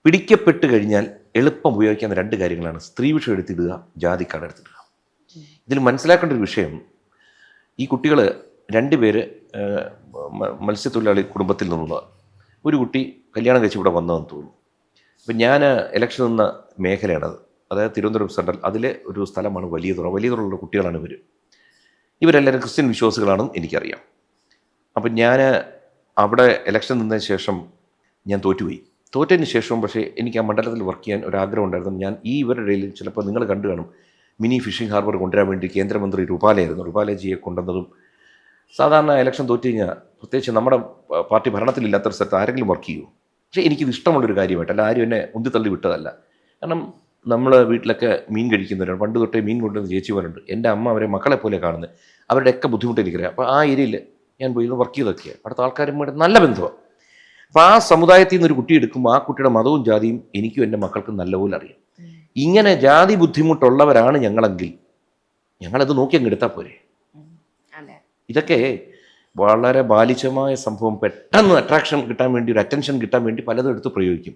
പിടിക്കപ്പെട്ട് കഴിഞ്ഞാൽ എളുപ്പം ഉപയോഗിക്കാവുന്ന രണ്ട് കാര്യങ്ങളാണ് സ്ത്രീ വിഷം എടുത്തിടുക, ജാതി കാർഡ് എടുത്തിടുക. ഇതിൽ മനസ്സിലാക്കേണ്ട ഒരു വിഷയം, ഈ കുട്ടികൾ രണ്ടുപേര് മത്സ്യത്തൊഴിലാളി കുടുംബത്തിൽ നിന്നുള്ളതാണ്. ഒരു കുട്ടി കല്യാണം കഴിച്ച് ഇവിടെ വന്നതെന്ന് തോന്നുന്നു. അപ്പം ഞാൻ ഇലക്ഷൻ നിന്ന മേഖലയാണത്, അതായത് തിരുവനന്തപുരം സെൻട്രൽ. അതിലെ ഒരു സ്ഥലമാണ് വലിയതുറയുള്ള കുട്ടികളാണ് ഇവരെല്ലാവരും ക്രിസ്ത്യൻ വിശ്വാസികളാണെന്ന് എനിക്കറിയാം. അപ്പം ഞാൻ അവിടെ ഇലക്ഷൻ നിന്നതിന് ശേഷം ഞാൻ തോറ്റതിന് ശേഷം പക്ഷേ എനിക്ക് ആ മണ്ഡലത്തിൽ വർക്ക് ചെയ്യാൻ ഒരാഗ്രഹം ഉണ്ടായിരുന്നു. ഞാൻ ഇവരുടെ ഇടയിൽ ചിലപ്പോൾ നിങ്ങൾ കണ്ടു കാണും, മിനി ഫിഷിംഗ് ഹാർബർ കൊണ്ടുവരാൻ വേണ്ടി കേന്ദ്രമന്ത്രി റുപാലജിയെ കൊണ്ടുവന്നതും. സാധാരണ ഇലക്ഷൻ തോറ്റു കഴിഞ്ഞാൽ, പ്രത്യേകിച്ച് നമ്മുടെ പാർട്ടി ഭരണത്തിലില്ലാത്തൊരു സ്ഥലത്ത് ആരെങ്കിലും വർക്ക് ചെയ്യുമോ? പക്ഷേ എനിക്കിത് ഇഷ്ടമുള്ളൊരു കാര്യമായിട്ടല്ല, ആരും എന്നെ ഉന്തിത്തള്ളി വിട്ടതല്ല. കാരണം നമ്മൾ വീട്ടിലൊക്കെ മീൻ കഴിക്കുന്നവരാണ്, പണ്ട് തൊട്ടേ മീൻ കൊണ്ടുവന്ന് ചേച്ചിമാരുണ്ട്. എൻ്റെ അമ്മ അവരെ മക്കളെ പോലെ കാണുന്നത്, അവരുടെയൊക്കെ ബുദ്ധിമുട്ട് എനിക്കറിയാം. അപ്പോൾ ആ ഏരിയയിൽ ഞാൻ പോയി വർക്ക് ചെയ്തൊക്കെയാണ്. അവിടുത്തെ ആൾക്കാരുമായിട്ട് നല്ല ബന്ധമാണ്. അപ്പോൾ ആ സമുദായത്തിൽ നിന്ന് ഒരു കുട്ടി എടുക്കുമ്പോൾ ആ കുട്ടിയുടെ മതവും ജാതിയും എനിക്കും എൻ്റെ മക്കൾക്കും നല്ലപോലെ അറിയാം. ഇങ്ങനെ ജാതി ബുദ്ധിമുട്ടുള്ളവരാണ് ഞങ്ങളെങ്കിൽ ഞങ്ങളത് നോക്കി അങ്ങ് എടുത്താൽ പോരെ. ഇതൊക്കെ വളരെ ബാലിശമായ സംഭവം. പെട്ടെന്ന് അട്രാക്ഷൻ കിട്ടാൻ വേണ്ടി, ഒരു അറ്റൻഷൻ കിട്ടാൻ വേണ്ടി പലതും എടുത്ത് പ്രയോഗിക്കും.